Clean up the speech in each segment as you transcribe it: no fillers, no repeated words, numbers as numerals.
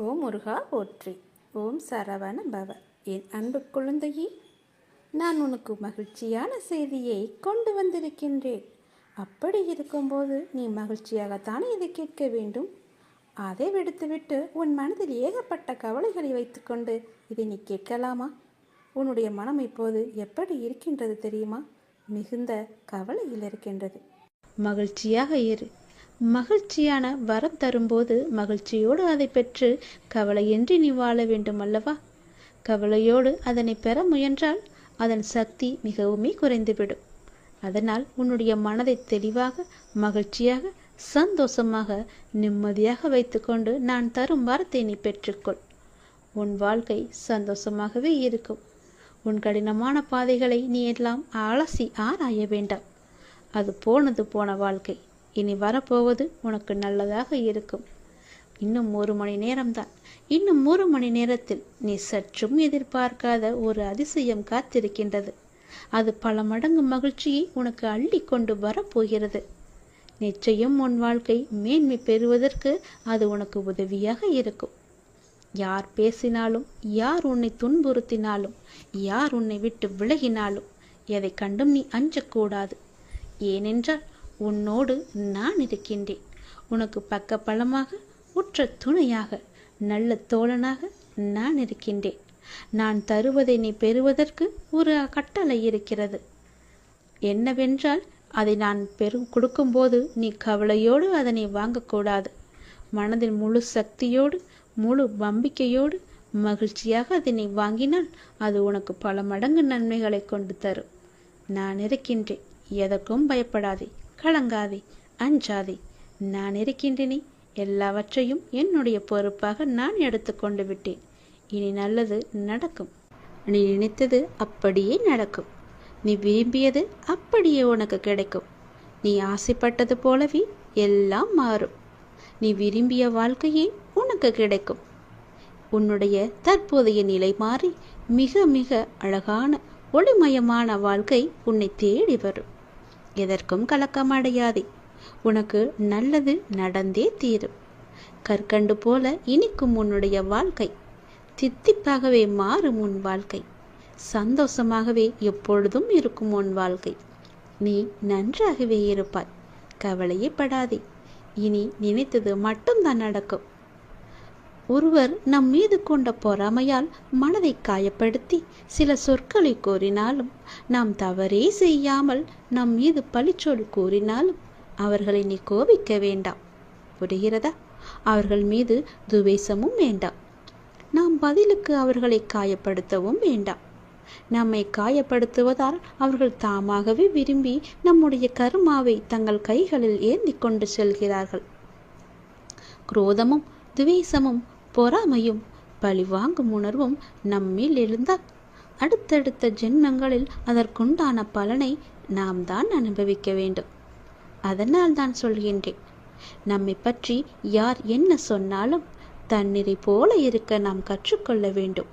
ஓம் முருகா போற்றி. ஓம் சரவண பவ. என் அன்பு குழந்தையே, நான் உனக்கு மகிழ்ச்சியான செய்தியை கொண்டு வந்திருக்கின்றேன். அப்படி இருக்கும்போது நீ மகிழ்ச்சியாகத்தானே இதை கேட்க வேண்டும். அதை விடுத்துவிட்டு உன் மனதில் ஏகப்பட்ட கவலைகளை வைத்துக்கொண்டு இதை நீ கேட்கலாமா? உன்னுடைய மனம் இப்போது எப்படி இருக்கின்றது தெரியுமா? மிகுந்த கவலையில் இருக்கின்றது. மகிழ்ச்சியாக இரு. மகிழ்ச்சியான வரம் தரும்போது மகிழ்ச்சியோடு அதை பெற்று கவலையின்றி நீ வாழ வேண்டும் அல்லவா? கவலையோடு அதனை பெற முயன்றால் அதன் சக்தி மிகவுமே குறைந்துவிடும். அதனால் உன்னுடைய மனதை தெளிவாக, மகிழ்ச்சியாக, சந்தோஷமாக, நிம்மதியாக வைத்துக்கொண்டு நான் தரும் வரத்தை நீ பெற்றுக்கொள். உன் வாழ்க்கை சந்தோஷமாகவே இருக்கும். உன் கடினமான பாதைகளை நீ எல்லாம் அலசி ஆராய வேண்டாம். அது போனது போன வாழ்க்கை. இனி வரப்போவது உனக்கு நல்லதாக இருக்கும். இன்னும் 1 மணி நேரம்தான். இன்னும் 1 மணி நேரத்தில் நீ சற்றும் எதிர்பார்க்காத ஒரு அதிசயம் காத்திருக்கின்றது. அது பல மடங்கு மகிழ்ச்சியை உனக்கு அள்ளி கொண்டு வரப்போகிறது. நிச்சயம் உன் வாழ்க்கை மேன்மை பெறுவதற்கு அது உனக்கு உதவியாக இருக்கும். யார் பேசினாலும், யார் உன்னை துன்புறுத்தினாலும், யார் உன்னை விட்டு விலகினாலும் எதை கண்டும் நீ அஞ்சக்கூடாது. ஏனென்றால் உன்னோடு நான் இருக்கின்றேன். உனக்கு பக்கபலமாக, உற்ற துணையாக, நல்ல தோழனாக நான் இருக்கின்றேன். நான் தருவதை நீ பெறுவதற்கு ஒரு கட்டளை இருக்கிறது. என்னவென்றால், அதை நான் கொடுக்கும்போது நீ கவலையோடு அதனை வாங்கக்கூடாது. மனதில் முழு சக்தியோடு, முழு நம்பிக்கையோடு, மகிழ்ச்சியாக அதனை வாங்கினால் அது உனக்கு பல மடங்கு நன்மைகளை கொண்டு தரும். நான் இருக்கின்றேன். எதற்கும் பயப்படாதே, கலங்காதே, அஞ்சாதே. நான் இருக்கின்றேனே. எல்லாவற்றையும் என்னுடைய பொறுப்பாக நான் எடுத்துக்கொண்டு விட்டேன். இனி நல்லது நடக்கும். நீ நினைத்தது அப்படியே நடக்கும். நீ விரும்பியது அப்படியே உனக்கு கிடைக்கும். நீ ஆசைப்பட்டது போலவே எல்லாம் மாறும். நீ விரும்பிய வாழ்க்கையே உனக்கு கிடைக்கும். உன்னுடைய தற்போதைய நிலை மாறி மிக மிக அழகான ஒளிமயமான வாழ்க்கை உன்னை தேடி வரும். எதற்கும் கலக்கமடையாதே. உனக்கு நல்லது நடந்தே தீரும். கற்கண்டு போல இனிக்கும் உன்னுடைய வாழ்க்கை. தித்திப்பாகவே மாறும் உன் வாழ்க்கை. சந்தோஷமாகவே எப்பொழுதும் இருக்கும் உன் வாழ்க்கை. நீ நன்றாகவே இருப்பாய். கவலையே படாதே. இனி நினைத்தது மட்டும்தான் நடக்கும். ஒருவர் நம் மீது கொண்ட பொறாமையால் மனதை காயப்படுத்தி சில சொற்களை கூறினாலும், நாம் தவறே செய்யாமல் நம் மீது பழிச்சொல் கூறினாலும் அவர்களை நீ கோபிக்க வேண்டாம். புரிகிறதா? அவர்கள் மீது துவேஷமும் வேண்டாம். நாம் பதிலுக்கு அவர்களை காயப்படுத்தவும் வேண்டாம். நம்மை காயப்படுத்துவதால் அவர்கள் தாமாகவே விரும்பி நம்முடைய கர்மாவை தங்கள் கைகளில் ஏந்தி கொண்டு செல்கிறார்கள். குரோதமும், துவேஷமும், பொறாமையும், பழிவாங்கும் உணர்வும் நம்மில் எழுந்தால் அடுத்தடுத்த ஜென்மங்களில் அதற்குண்டான பலனை நாம் தான் அனுபவிக்க வேண்டும். அதனால் தான் சொல்கின்றேன், நம்மை பற்றி யார் என்ன சொன்னாலும் தண்ணீரை போல இருக்க நாம் கற்றுக்கொள்ள வேண்டும்.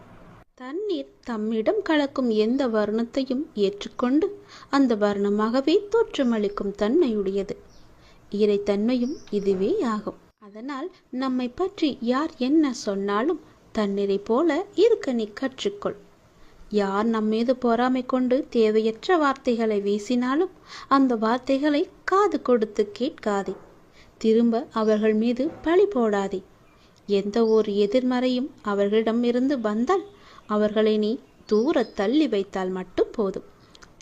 தண்ணீர் தம்மிடம் கலக்கும் எந்த வர்ணத்தையும் ஏற்றுக்கொண்டு அந்த வர்ணமாகவே தோற்றமளிக்கும் தன்மையுடையது. இறைத்தன்மையும் இதுவே ஆகும். அதனால் நம்மை பற்றி யார் என்ன சொன்னாலும் தண்ணீரை போல இருக்க நீ கற்றுக்கொள். யார் நம்மீது பொறாமை கொண்டு தேவையற்ற வார்த்தைகளை வீசினாலும் அந்த வார்த்தைகளை காது கொடுத்து கேட்காதே. திரும்ப அவர்கள் மீது பழி போடாதே. எந்த ஒரு எதிர்மறையும் அவர்களிடம் இருந்து வந்தால் அவர்களை நீ தூர தள்ளி வைத்தால் மட்டும் போதும்.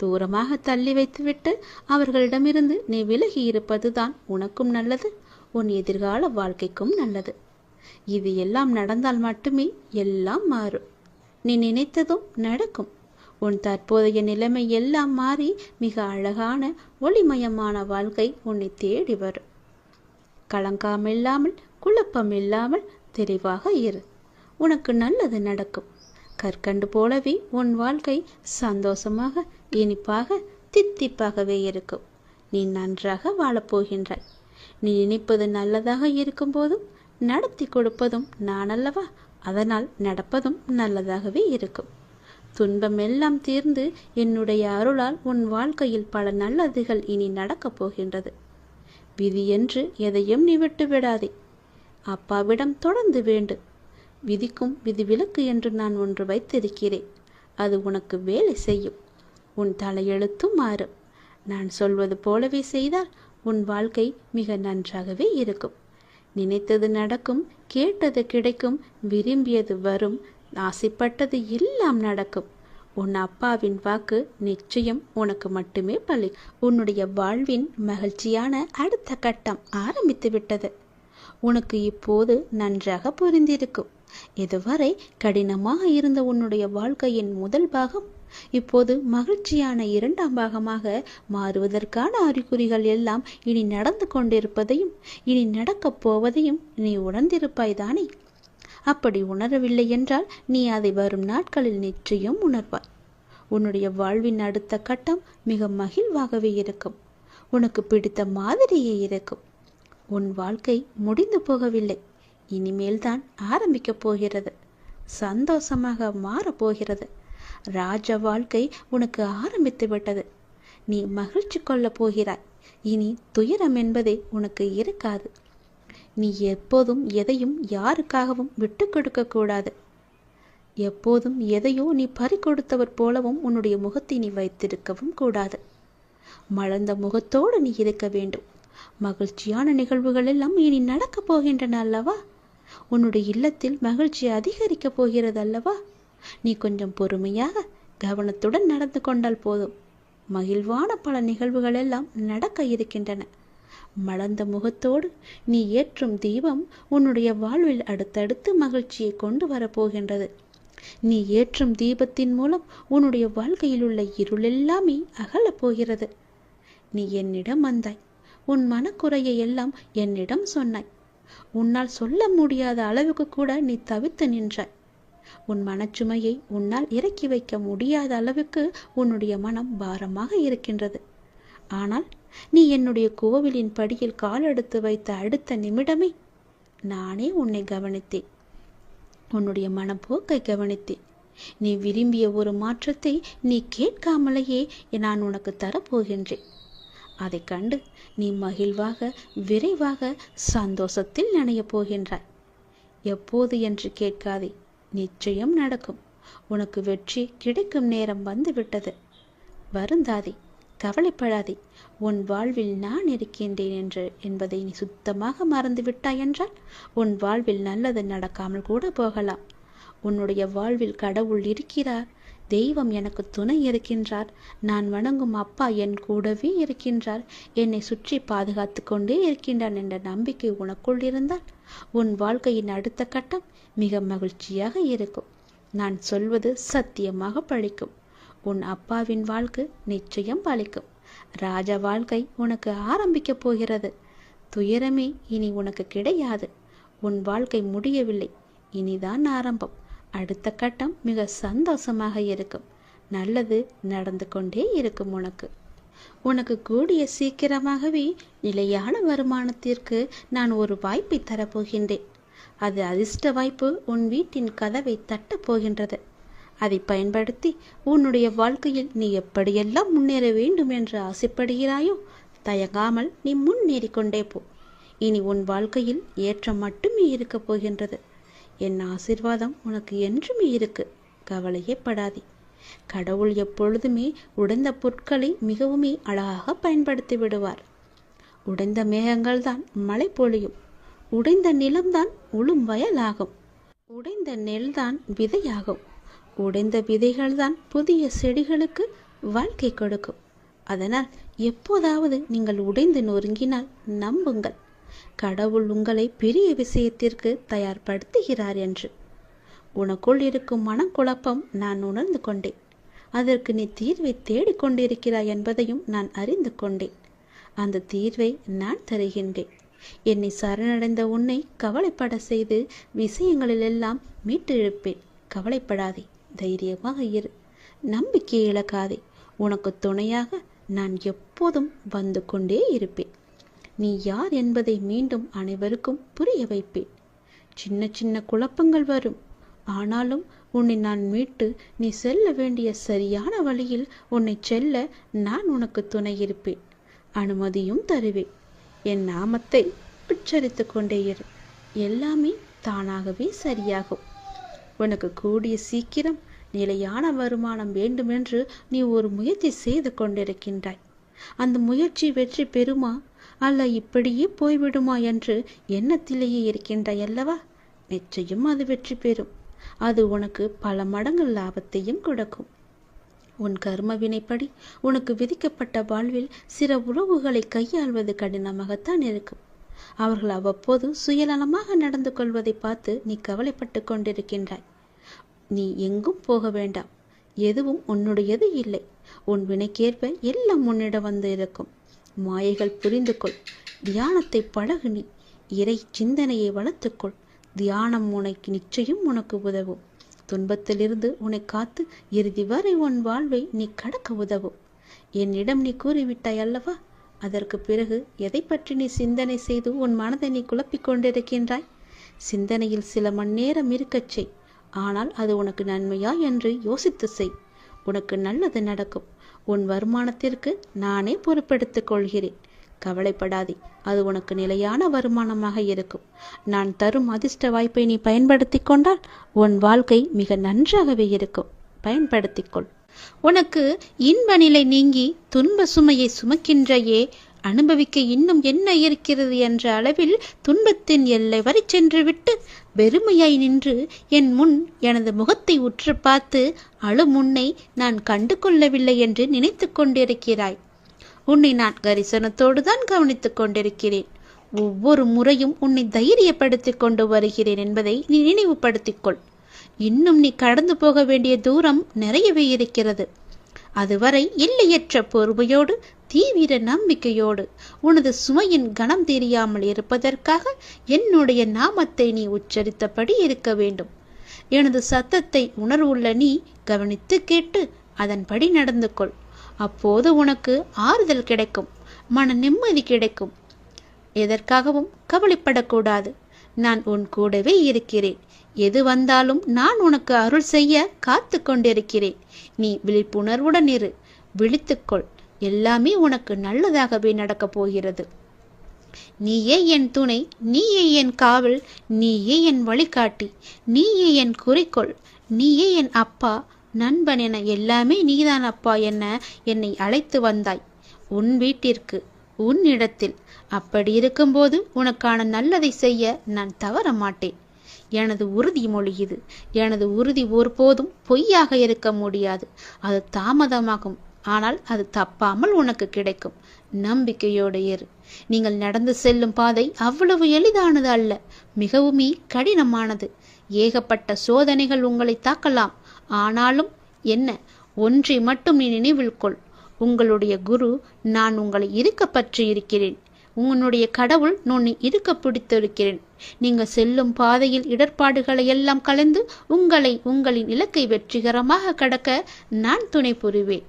தூரமாக தள்ளி வைத்துவிட்டு அவர்களிடமிருந்து நீ விலகி இருப்பதுதான் உனக்கும் நல்லது, உன் எதிர்கால வாழ்க்கைக்கும் நல்லது. இது எல்லாம் நடந்தால் மட்டுமே எல்லாம் மாறும். நீ நினைத்ததும் நடக்கும். உன் தற்போதைய நிலைமை எல்லாம் மாறி மிக அழகான ஒளிமயமான வாழ்க்கை உன்னை தேடி வரும். கலங்காமில்லாமல், குழப்பமில்லாமல் தெளிவாக இரு. உனக்கு நல்லது நடக்கும். கற்கண்டு போலவே உன் வாழ்க்கை சந்தோஷமாக, இனிப்பாக, தித்திப்பாகவே இருக்கும். நீ நன்றாக வாழப்போகின்றாய். நீ நினைப்பது நல்லதாக இருக்கும் போதும் நடத்தி கொடுப்பதும் நான் அல்லவா? அதனால் நடப்பதும் நல்லதாகவே இருக்கும். துன்பம் எல்லாம் தீர்ந்து என்னுடைய அருளால் உன் வாழ்க்கையில் பல நல்லதுகள் இனி நடக்கப் போகின்றது. விதி என்று எதையும் நீ விட்டு விடாதே. அப்பாவிடம் தொடர்ந்து வேண்டு. விதிக்கும் விதிவிலக்கு என்று நான் ஒன்று வைத்திருக்கிறேன். அது உனக்கு வேலை செய்யும். உன் தலையெழுத்தும் மாறும். நான் சொல்வது போலவே செய்தால் உன் வாழ்க்கை மிக நன்றாகவே இருக்கும். நினைத்தது நடக்கும், கேட்டது கிடைக்கும், விரும்பியது வரும், ஆசைப்பட்டது எல்லாம் நடக்கும். உன் அப்பாவின் வாக்கு நிச்சயம் உனக்கு மட்டுமே பலிக்கும். உன்னுடைய வாழ்வின் மகிழ்ச்சியான அடுத்த கட்டம் ஆரம்பித்து விட்டது. உனக்கு இப்போது நன்றாக புரிந்திருக்கும். இதுவரை கடினமாக இருந்த உன்னுடைய வாழ்க்கையின் முதல் பாகம் இப்போது மகிழ்ச்சியான இரண்டாம் பாகமாக மாறுவதற்கான அறிகுறிகள் எல்லாம் இனி நடந்து கொண்டிருப்பதையும் இனி நடக்கப் போவதையும் நீ உணர்ந்திருப்பாய் தானே? அப்படி உணரவில்லை என்றால் நீ அதை வரும் நாட்களில் நிச்சயம் உணர்வாய். உன்னுடைய வாழ்வின் அடுத்த கட்டம் மிக மகிழ்வாகவே இருக்கும். உனக்கு பிடித்த மாதிரியே இருக்கும். உன் வாழ்க்கை முடிந்து போகவில்லை, இனிமேல் தான் ஆரம்பிக்கப் போகிறது. சந்தோஷமாக மாறப்போகிறது. ராஜ வாழ்க்கை உனக்கு ஆரம்பித்து விட்டது. நீ மகிழ்ச்சி கொள்ளப் போகிறாய். இனி துயரம் என்பதே உனக்கு இருக்காது. நீ எப்போதும் எதையும் யாருக்காகவும் விட்டு கொடுக்க கூடாது. எப்போதும் எதையோ நீ பறிகொடுத்தவர் போலவும் உன்னுடைய முகத்தை நீ வைத்திருக்கவும் கூடாது. மலர்ந்த முகத்தோடு நீ இருக்க வேண்டும். மகிழ்ச்சியான நிகழ்வுகள் எல்லாம் இனி நடக்கப் போகின்றன அல்லவா? உன்னுடைய இல்லத்தில் மகிழ்ச்சி அதிகரிக்கப் போகிறது அல்லவா? நீ கொஞ்சம் பொறுமையாக கவனத்துடன் நடந்து கொண்டால் போதும். மகிழ்வான பல நிகழ்வுகள் எல்லாம் நடக்க இருக்கின்றன. மலர்ந்த முகத்தோடு நீ ஏற்றும் தீபம் உன்னுடைய வாழ்வில் அடுத்தடுத்து மகிழ்ச்சியை கொண்டு வரப்போகின்றது. நீ ஏற்றும் தீபத்தின் மூலம் உன்னுடைய வாழ்க்கையில் உள்ள இருளெல்லாமே அகலப் போகிறது. நீ என்னிடம் வந்தாய். உன் மனக்குறையை எல்லாம் என்னிடம் சொன்னாய். உன்னால் சொல்ல முடியாத அளவுக்கு கூட நீ தவித்து நின்றாய். உன் மனச்சுமையை உன்னால் இறக்கி வைக்க முடியாத அளவுக்கு உன்னுடைய மனம் பாரமாக இருக்கின்றது. ஆனால் நீ என்னுடைய கோவிலின் படியில் காலெடுத்து வைத்த அடுத்த நிமிடமே நானே உன்னை கவனித்தேன். உன்னுடைய மனப்போக்கை கவனித்தேன். நீ விரும்பிய ஒரு மாற்றத்தை நீ கேட்காமலேயே நான் உனக்கு தரப்போகின்றேன். அதை கண்டு நீ மகிழ்வாக விரைவாக சந்தோஷத்தில் நனையப் போகின்றாய். எப்போது என்று கேட்காதே, நிச்சயம் நடக்கும். உனக்கு வெற்றி கிடைக்கும் நேரம் வந்துவிட்டது. வருந்தாதே, கவலைப்படாதே. உன் வாழ்வில் நான் இருக்கின்றேன் என்பதை நீ சுத்தமாக மறந்து விட்டாய் என்றால் உன் வாழ்வில் நல்லது நடக்காமல் கூட போகலாம். உன்னுடைய வாழ்வில் கடவுள் இருக்கிறார். தெய்வம் எனக்கு துணை இருக்கின்றார். நான் வணங்கும் அப்பா என் கூடவே இருக்கின்றார். என்னை சுற்றி பாதுகாத்து கொண்டே இருக்கின்றான் என்ற நம்பிக்கை உனக்குள் இருந்தால் உன் வாழ்க்கையின் அடுத்த கட்டம் மிக மகிழ்ச்சியாக இருக்கும். நான் சொல்வது சத்தியமாக பழிக்கும். உன் அப்பாவின் வாழ்க்கை நிச்சயம் பழிக்கும். ராஜ வாழ்க்கை உனக்கு ஆரம்பிக்கப் போகிறது. துயரமே இனி உனக்கு கிடையாது. உன் வாழ்க்கை முடியவில்லை, இனிதான் ஆரம்பம். அடுத்த கட்டம் மிக சந்தோஷமாக இருக்கும். நல்லது நடந்து கொண்டே இருக்கும். உனக்கு கூடிய சீக்கிரமாகவே நிலையான வருமானத்திற்கு நான் ஒரு வாய்ப்பை தரப்போகின்றேன். அது அதிர்ஷ்ட வாய்ப்பு உன் வீட்டின் கதவை தட்டப் போகின்றது. அதை பயன்படுத்தி உன்னுடைய வாழ்க்கையில் நீ எப்படியெல்லாம் முன்னேற வேண்டும் என்று ஆசைப்படுகிறாயோ தயங்காமல் நீ முன்னேறி கொண்டே போ. இனி உன் வாழ்க்கையில் ஏற்றம் மட்டுமே இருக்கப் போகின்றது. என் ஆசீர்வாதம் உனக்கு என்றுமே இருக்கு. கவலையே படாதே. கடவுள் எப்பொழுதுமே உடைந்த பொருட்களை மிகவுமே அழகாக பயன்படுத்தி விடுவார். உடைந்த மேகங்கள் தான் மழை பொழியும். உடைந்த நிலம்தான் உளும் வயலாகும். உடைந்த நெல்தான் விதையாகும். உடைந்த விதைகள் தான் புதிய செடிகளுக்கு வாழ்க்கை கொடுக்கும். அதனால் எப்போதாவது நீங்கள் உடைந்து நொறுங்கினால் நம்புங்கள், கடவுள் உங்களை பெரிய விஷயத்திற்கு தயார்படுத்துகிறார் என்று. உனக்குள் இருக்கும் மனக்குழப்பம் நான் உணர்ந்து கொண்டேன். அதற்கு நீ தீர்வை தேடிக்கொண்டிருக்கிறாய் என்பதையும் நான் அறிந்து கொண்டேன். அந்த தீர்வை நான் தருகின்றேன். என்னை சரணடைந்த உன்னை கவலைப்பட செய்து விஷயங்களிலெல்லாம் மீட்டு இழுப்பேன். கவலைப்படாதே, தைரியமாக இரு. நம்பிக்கை இழக்காதே. உனக்கு துணையாக நான் எப்போதும் வந்து கொண்டே இருப்பேன். நீ யார் என்பதை மீண்டும் அனைவருக்கும் புரிய வைப்பேன். சின்ன சின்ன குழப்பங்கள் வரும். ஆனாலும் உன்னை நான் மீட்டு நீ செல்ல வேண்டிய சரியான வழியில் உன்னை செல்ல நான் உனக்கு துணை இருப்பேன். அனுமதியும் தருவேன். என் நாமத்தை உச்சரித்து கொண்டே இரு. எல்லாமே தானாகவே சரியாகும். உனக்கு கூடிய சீக்கிரம் நிலையான வருமானம் வேண்டுமென்று நீ ஒரு முயற்சி செய்து கொண்டிருக்கின்றாய். அந்த முயற்சி வெற்றி பெறுமா அல்ல இப்படியே போய்விடுமா என்று எண்ணத்திலேயே இருக்கின்றாய் அல்லவா? நிச்சயம் அது வெற்றி பெறும். அது உனக்கு பல மடங்கு லாபத்தையும் கொடுக்கும். உன் கர்ம வினைப்படி உனக்கு விதிக்கப்பட்ட வாழ்வில் சில உறவுகளை கையாள்வது கடினமாகத்தான் இருக்கும். அவர்கள் அவ்வப்போது சுயநலமாக நடந்து கொள்வதை பார்த்து நீ கவலைப்பட்டு கொண்டிருக்கின்றாய். நீ எங்கும் போக வேண்டாம். எதுவும் உன்னுடையது இல்லை. உன் வினைக்கேற்ப எல்லாம் உன்னிடம் வந்து இருக்கும். மாயைகள் புரிந்து கொள். தியானத்தை பழகு. நீ இறை சிந்தனையை வளர்த்துக்கொள். தியானம் உனக்கு நிச்சயம் உனக்கு உதவும். துன்பத்திலிருந்து உன்னை காத்து இறுதி வரை உன் வாழ்வை நீ கடக்க உதவும். என்னிடம் நீ கூறிவிட்டாய் அல்லவா? அதற்கு பிறகு எதை பற்றி நீ சிந்தனை செய்து உன் மனதை நீ குழப்பிக் கொண்டிருக்கின்றாய்? சிந்தனையில் சில மணி நேரம் இருக்கச் செய். ஆனால் அது உனக்கு நன்மையா என்று யோசித்து செய். உனக்கு நல்லது நடக்கும். உன் வருமானத்திற்கு நானே பொறுப்பெடுத்துக் கொள்கிறேன். கவலைப்படாதே. அது உனக்கு நிலையான வருமானமாக இருக்கும். நான் தரும் அதிர்ஷ்ட வாய்ப்பை நீ பயன்படுத்தி கொண்டால் உன் வாழ்க்கை மிக நன்றாகவே இருக்கும். பயன்படுத்திக்கொள். உனக்கு இன்ப நிலை நீங்கி துன்ப சுமையை சுமக்கின்றையே, அனுபவிக்க இன்னும் என்ன இருக்கிறது என்ற அளவில் துன்பத்தின் எல்லை வரை சென்று விட்டு வெறுமையாய் நின்று என் முன் எனது முகத்தை உற்று பார்த்து அழும் உன்னை நான் கண்டு கொள்ளவில்லை என்று நினைத்து கொண்டிருக்கிறாய். உன்னை நான் கரிசனத்தோடு தான் கவனித்துக் கொண்டிருக்கிறேன். ஒவ்வொரு முறையும் உன்னை தைரியப்படுத்திக் கொண்டு வருகிறேன் என்பதை நீ நினைவுபடுத்திக்கொள். இன்னும் நீ கடந்து போக வேண்டிய தூரம் நிறையவே இருக்கிறது. அதுவரை எல்லையற்ற பொறுமையோடு தீவிர நம்பிக்கையோடு உனது சுமையின் கணம் தெரியாமல் இருப்பதற்காக என்னுடைய நாமத்தை நீ உச்சரித்தபடி இருக்க வேண்டும். எனது சத்தத்தை உணர்வுள்ள நீ கவனித்து கேட்டு அதன்படி நடந்து கொள். அப்போது உனக்கு ஆறுதல் கிடைக்கும், மன நிம்மதி கிடைக்கும். எதற்காகவும் கவலைப்படக்கூடாது. நான் உன் கூடவே இருக்கிறேன். எது வந்தாலும் நான் உனக்கு அருள் செய்ய காத்து கொண்டிருக்கிறேன். நீ விழிப்புணர்வுடன் இரு. விழித்துக்கொள். எல்லாமே உனக்கு நல்லதாகவே நடக்கப் போகிறது. நீயே என் துணை, நீயே என் காவல், நீயே என் வழிகாட்டி, நீயே என் குறிக்கோள், நீயே என் அப்பா, நண்பன் என எல்லாமே நீதான் அப்பா என என்னை அழைத்து வந்தாய் உன் வீட்டிற்கு, உன் இடத்தில். அப்படி இருக்கும்போது உனக்கான நல்லதை செய்ய நான் தவற மாட்டேன். எனது உறுதிமொழி இது. எனது உறுதி ஒருபோதும் பொய்யாக இருக்க முடியாது. அது தாமதமாகும், ஆனால் அது தப்பாமல் உனக்கு கிடைக்கும். நம்பிக்கையோடு இரு. நீங்கள் நடந்து செல்லும் பாதை அவ்வளவு எளிதானது அல்ல, மிகவுமே கடினமானது. ஏகப்பட்ட சோதனைகள் உங்களை தாக்கலாம். ஆனாலும் என்ன, ஒன்றை மட்டும் நீ நினைவில் கொள். உங்களுடைய குரு நான் உங்களை இருக்க பற்றி இருக்கிறேன். உன்னுடைய கடவுள் உன்னை இருக்க பிடித்திருக்கிறேன். நீங்கள் செல்லும் பாதையில் இடர்பாடுகளை எல்லாம் கலந்து உங்களை உங்களின் இலக்கை வெற்றிகரமாக கடக்க நான் துணை புரிவேன்.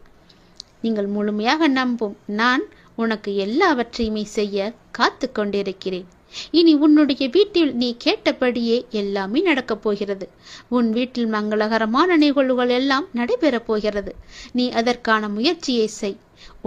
நீங்கள் முழுமையாக நம்பும் நான் உனக்கு எல்லாவற்றையுமே செய்ய காத்து கொண்டிருக்கிறேன். இனி உன்னுடைய வீட்டில் நீ கேட்டபடியே எல்லாமே நடக்கப் போகிறது. உன் வீட்டில் மங்களகரமான நிகழ்வுகள் எல்லாம் நடைபெறப் போகிறது. நீ அதற்கான முயற்சியை செய்.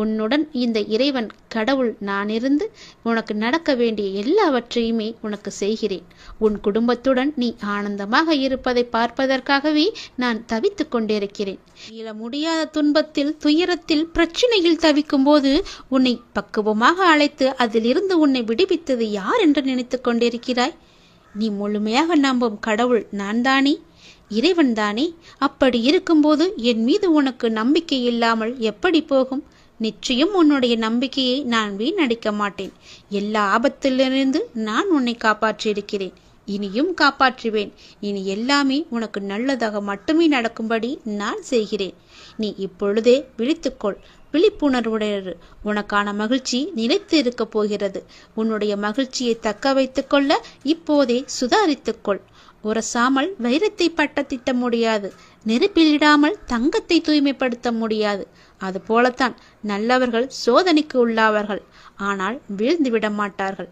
உன்னுடன் இந்த இறைவன் கடவுள் நான் இருந்து உனக்கு நடக்க வேண்டிய எல்லாவற்றையுமே உனக்கு செய்கிறேன். உன் குடும்பத்துடன் நீ ஆனந்தமாக இருப்பதை பார்ப்பதற்காகவே நான் தவித்துக் கொண்டிருக்கிறேன். மீள முடியாத துன்பத்தில், துயரத்தில், பிரச்சனையில் தவிக்கும் போது உன்னை பக்குவமாக அழைத்து அதிலிருந்து உன்னை விடுவித்தது யார் என்று நினைத்து கொண்டிருக்கிறாய்? நீ முழுமையாக நம்பும் கடவுள் நான் தானே, இறைவன் தானே. அப்படி இருக்கும்போது என் மீது உனக்கு நம்பிக்கை இல்லாமல் எப்படி போகும்? நிச்சயம் உன்னுடைய நம்பிக்கையை நான் வீணடிக்க மாட்டேன். எல்லா ஆபத்திலிருந்து நான் உன்னை காப்பாற்றியிருக்கிறேன். இனியும் காப்பாற்றுவேன். இனி எல்லாமே உனக்கு நல்லதாக மட்டுமே நடக்கும்படி நான் செய்கிறேன். நீ இப்பொழுதே விழித்துக்கொள். விழிப்புணர்வுடையது. உனக்கான மகிழ்ச்சி நிலைத்து இருக்க போகிறது. உன்னுடைய மகிழ்ச்சியை தக்க வைத்துக் கொள்ள இப்போதே சுதாரித்துக்கொள். உரசாமல் வைரத்தை பட்டத்திட்ட முடியாது. நெருப்பிலிடாமல் தங்கத்தை தூய்மைப்படுத்த முடியாது. அது போலத்தான் நல்லவர்கள் சோதனைக்கு உள்ளாவார்கள், ஆனால் வீழ்ந்து விட மாட்டார்கள்.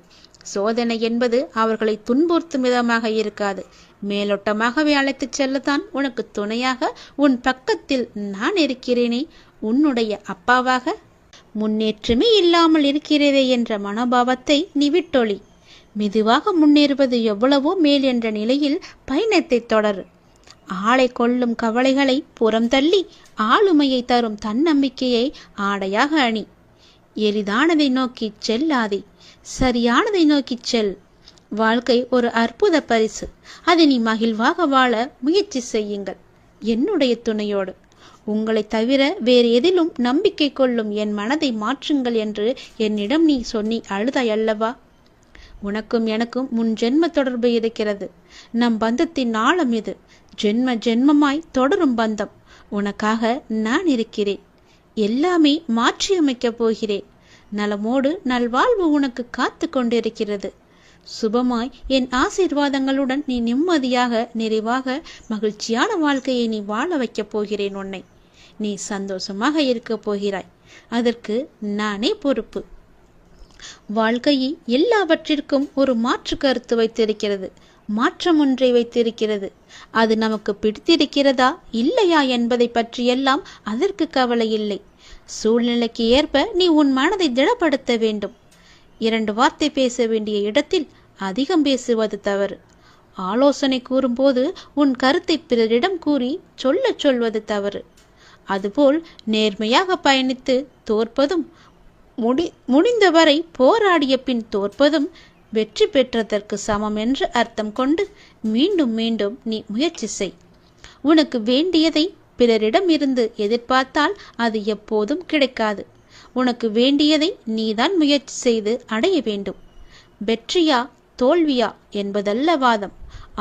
சோதனை என்பது அவர்களை துன்புறுத்தும் விதமாக இருக்காது. மேலோட்டமாகவே அழைத்துச் செல்லத்தான் உனக்கு துணையாக உன் பக்கத்தில் நான் இருக்கிறேனே, உன்னுடைய அப்பாவாக. முன்னேற்றமே இல்லாமல் இருக்கிறதே என்ற மனோபாவத்தை நீ விட்டொழி. மெதுவாக முன்னேறுவது எவ்வளவோ மேல் என்ற நிலையில் பயணத்தை தொடரு. ஆளை கொள்ளும் கவலைகளை புறம் தள்ளி ஆளுமையை தரும் தன்னம்பிக்கையை ஆடையாக அணி. எளிதானதை நோக்கி செல்லாதே, சரியானதை நோக்கி செல். வாழ்க்கை ஒரு அற்புத பரிசு. அதை நீ மகிழ்வாக வாழ முயற்சி செய்யுங்கள். என்னுடைய துணையோடு. உங்களை தவிர வேறு எதிலும் நம்பிக்கை கொள்ளும் என் மனதை மாற்றுங்கள் என்று என்னிடம் நீ சொன்னி அழுதாய் அல்லவா? உனக்கும் எனக்கும் முன் ஜென்ம தொடர்பு இருக்கிறது. நம் பந்தத்தின் ஆழம் இது. ஜென்ம ஜென்மமாய் தொடரும் பந்தம். உனக்காக நான் இருக்கிறேன். எல்லாமே மாற்றியமைக்கப் போகிறேன். நலமோடு நல்வாழ்வு உனக்கு காத்து கொண்டிருக்கிறது. சுபமாய் என் ஆசீர்வாதங்களுடன் நீ நிம்மதியாக நிறைவாக மகிழ்ச்சியான வாழ்க்கையை நீ வாழ வைக்கப் போகிறேன். உன்னை நீ சந்தோஷமாக இருக்கப் போகிறாய். அதற்கு நானே பொறுப்பு. வாழ்க்கையை எல்லாவற்றிற்கும் ஒரு மாற்று கருத்து வைத்திருக்கிறது. மாற்றம் ஒன்றை வைத்திருக்கிறது. அது நமக்கு பிடித்திருக்கிறதா இல்லையா என்பதை பற்றியெல்லாம் அதற்கு கவலை இல்லை. சூழ்நிலைக்கு ஏற்ப நீ உன் மனதை திடப்படுத்த வேண்டும். 2 வார்த்தை பேச வேண்டிய இடத்தில் அதிகம் பேசுவது தவறு. ஆலோசனை கூறும்போது உன் கருத்தை பிறரிடம் கூறி சொல்வது தவறு. அதுபோல் நேர்மையாக பயணித்து தோற்பதும், முடிந்தவரை போராடிய பின் தோற்பதும் வெற்றி பெற்றதற்கு சமம் என்று அர்த்தம் கொண்டு மீண்டும் மீண்டும் நீ முயற்சி செய். உனக்கு வேண்டியதை பிறரிடம் இருந்து எதிர்பார்த்தால் அது எப்போதும் கிடைக்காது. உனக்கு வேண்டியதை நீதான் முயற்சி செய்து அடைய வேண்டும். வெற்றியா தோல்வியா என்பதல்ல வாதம்.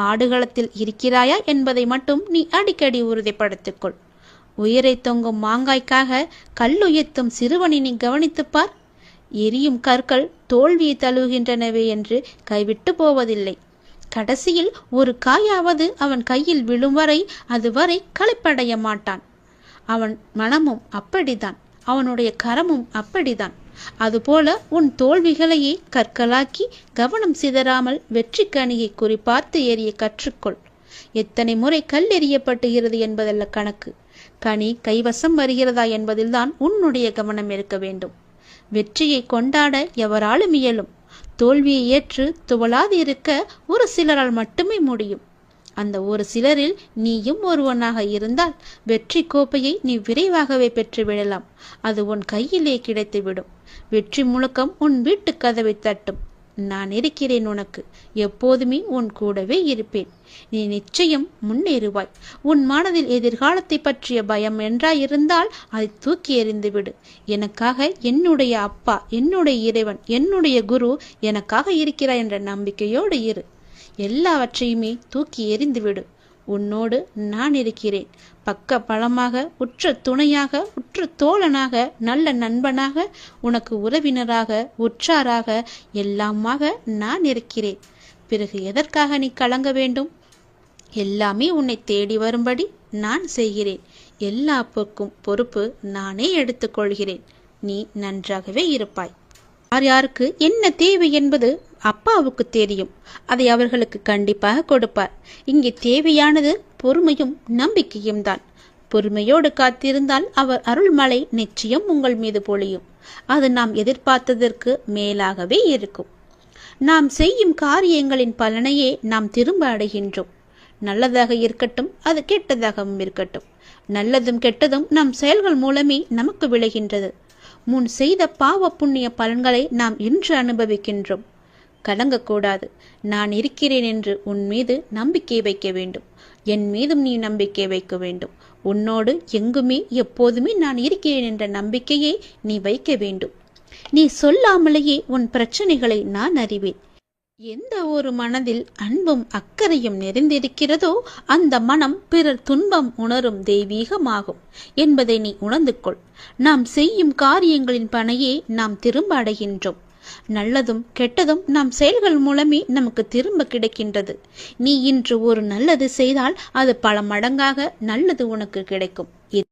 ஆடுகளத்தில் இருக்கிறாயா என்பதை மட்டும் நீ அடிக்கடி உறுதிப்படுத்திக்கொள். உயிரை தொங்கும் மாங்காய்க்காக கல்லுயர்த்தும் சிறுவனை நீ கவனித்துப்பார். எரியும் கற்கள் தோல்வியை தழுவுகின்றனவே என்று கைவிட்டு போவதில்லை. கடைசியில் ஒரு காயாவது அவன் கையில் விழும் வரை அதுவரை களைப்படைய மாட்டான். அவன் மனமும் அப்படித்தான், அவனுடைய கரமும் அப்படித்தான். அதுபோல உன் தோல்விகளையே கற்களாக்கி கவனம் சிதறாமல் வெற்றி கனியை குறிப்பார்த்து எறிய கற்றுக்கொள். எத்தனை முறை கல் எறியப்பட்டுகிறது என்பதல்ல கணக்கு. கனி கைவசம் வருகிறதா என்பதில்தான் உன்னுடைய கவனம் இருக்க வேண்டும். வெற்றியை கொண்டாட எவராலும் இயலும். தோல்வியை ஏற்று துவளாது இருக்க ஒரு சிலரால் மட்டுமே முடியும். அந்த ஒரு சிலரில் நீயும் ஒருவனாக இருந்தால் வெற்றி கோப்பையை நீ விரைவாகவே பெற்றுவிடலாம். அது உன் கையிலே கிடைத்துவிடும். வெற்றி முழக்கம் உன் வீட்டு கதவை தட்டும். நான் இருக்கிறேன் உனக்கு. எப்போதுமே உன் கூடவே இருப்பேன். நீ நிச்சயம் முன்னேறுவாய். உன் மனதில் எதிர்காலத்தை பற்றிய பயம் என்றாயிருந்தால் அதை தூக்கி எறிந்துவிடு. எனக்காக என்னுடைய அப்பா, என்னுடைய இறைவன், என்னுடைய குரு எனக்காக இருக்கிறார் என்ற நம்பிக்கையோடு இரு. எல்லாவற்றையுமே தூக்கி எறிந்துவிடு. உன்னோடு நான் இருக்கிறேன். பக்க பலமாக, உற்ற துணையாக, உற்ற தோழனாக, நல்ல நண்பனாக, உனக்கு உறவினராக, உற்றாராக, எல்லாமாக நான் இருக்கிறேன். பிறகு எதற்காக நீ கலங்க வேண்டும்? எல்லாமே உன்னை தேடி வரும்படி நான் செய்கிறேன். எல்லா பொறுப்பு நானே எடுத்துக்கொள்கிறேன். நீ நன்றாகவே இருப்பாய். யார் யாருக்கு என்ன தேவை என்பது அப்பாவுக்கு தெரியும். அதை அவர்களுக்கு கண்டிப்பாக கொடுப்பார். இங்கே தேவையானது பொறுமையும் நம்பிக்கையும் தான். பொறுமையோடு காத்திருந்தால் அவர் அருள்மழை நிச்சயம் உங்கள் மீது பொழியும். அது நாம் எதிர்பார்த்ததற்கு மேலாகவே இருக்கும். நாம் செய்யும் காரியங்களின் பலனையே நாம் திரும்ப அடைகின்றோம். நல்லதாக இருக்கட்டும், அது கெட்டதாகவும் இருக்கட்டும். நல்லதும் கெட்டதும் நம் செயல்கள் மூலமே நமக்கு விளைகின்றது. முன் செய்த பாவ புண்ணிய பலன்களை நாம் இன்று அனுபவிக்கின்றோம். கலங்கக்கூடாது. நான் இருக்கிறேன் என்று உன் மீது நம்பிக்கை வைக்க வேண்டும். என் மீதும் நீ நம்பிக்கை வைக்க வேண்டும். உன்னோடு எங்குமே எப்போதுமே நான் இருக்கிறேன் என்ற நம்பிக்கையை நீ வைக்க வேண்டும். நீ சொல்லாமலேயே உன் பிரச்சனைகளை நான் அறிவேன். எந்த ஒரு மனதில் அன்பும் அக்கறையும் நிறைந்திருக்கிறதோ அந்த மனம் பிறர் துன்பம் உணரும் தெய்வீகமாகும் என்பதை நீ உணர்ந்து கொள். நாம் செய்யும் காரியங்களின் பணையே நாம் திரும்ப அடைகின்றோம். நல்லதும் கெட்டதும் நம் செயல்கள் மூலமே நமக்கு திரும்ப கிடைக்கின்றது. நீ இன்று ஒரு நல்லது செய்தால் அது பல மடங்காக நல்லது உனக்கு கிடைக்கும்.